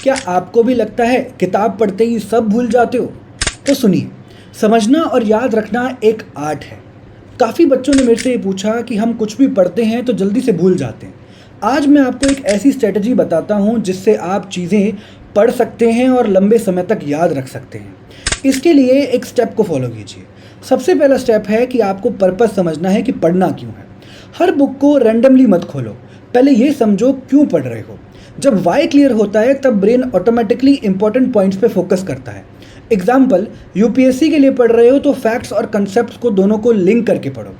क्या आपको भी लगता है किताब पढ़ते ही सब भूल जाते हो? तो सुनिए, समझना और याद रखना एक आर्ट है। काफ़ी बच्चों ने मेरे से ये पूछा कि हम कुछ भी पढ़ते हैं तो जल्दी से भूल जाते हैं। आज मैं आपको एक ऐसी स्ट्रेटजी बताता हूँ जिससे आप चीज़ें पढ़ सकते हैं और लंबे समय तक याद रख सकते हैं। इसके लिए एक स्टेप को फॉलो कीजिए। सबसे पहला स्टेप है कि आपको पर्पस समझना है कि पढ़ना क्यों है। हर बुक को रैंडमली मत खोलो, पहले ये समझो क्यों पढ़ रहे हो। जब वाई क्लियर होता है तब ब्रेन ऑटोमेटिकली इंपॉर्टेंट पॉइंट्स पे फोकस करता है। एग्जाम्पल, यूपीएससी के लिए पढ़ रहे हो तो फैक्ट्स और कंसेप्ट को दोनों को लिंक करके पढ़ो।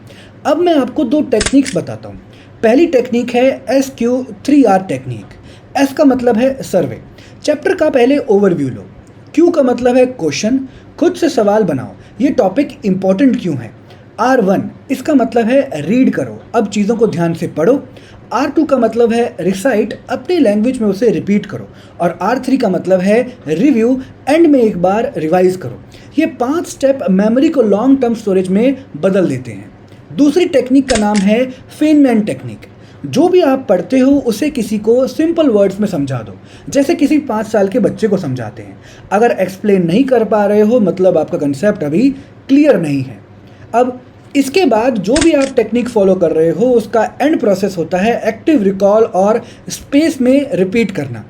अब मैं आपको दो टेक्निक्स बताता हूँ। पहली टेक्निक है SQ3R टेक्निक। एस का मतलब है सर्वे, चैप्टर का पहले ओवरव्यू लो। क्यू का मतलब है क्वेश्चन, खुद से सवाल बनाओ, ये टॉपिक इंपॉर्टेंट क्यों है। R1 इसका मतलब है रीड करो, अब चीज़ों को ध्यान से पढ़ो। R2 का मतलब है रिसाइट, अपने लैंग्वेज में उसे रिपीट करो। और R3 का मतलब है रिव्यू, एंड में एक बार रिवाइज करो। ये 5 स्टेप मेमोरी को लॉन्ग टर्म स्टोरेज में बदल देते हैं। दूसरी टेक्निक का नाम है फेनमैन टेक्निक। जो भी आप पढ़ते हो उसे किसी को सिंपल वर्ड्स में समझा दो, जैसे किसी 5 साल के बच्चे को समझाते हैं। अगर एक्सप्लेन नहीं कर पा रहे हो मतलब आपका कंसेप्ट अभी क्लियर नहीं है। अब इसके बाद जो भी आप टेक्निक फॉलो कर रहे हो उसका एंड प्रोसेस होता है एक्टिव रिकॉल और स्पेस में रिपीट करना।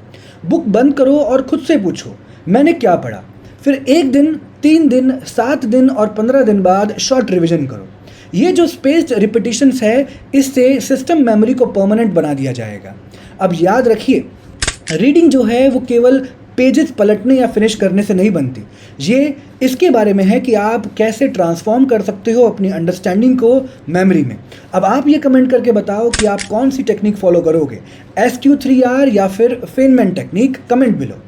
बुक बंद करो और खुद से पूछो मैंने क्या पढ़ा। फिर 1 दिन, 3 दिन, 7 दिन और 15 दिन बाद शॉर्ट रिवीजन करो। ये जो स्पेस्ड रिपीटिशंस है इससे सिस्टम मेमोरी को परमानेंट बना दिया जाएगा। अब याद रखिए, रीडिंग जो है वो केवल पेजेस पलटने या फिनिश करने से नहीं बनती। ये इसके बारे में है कि आप कैसे ट्रांसफॉर्म कर सकते हो अपनी अंडरस्टैंडिंग को मेमोरी में। अब आप ये कमेंट करके बताओ कि आप कौन सी टेक्निक फॉलो करोगे, SQ3R या फिर फेनमैन टेक्निक। Comment below.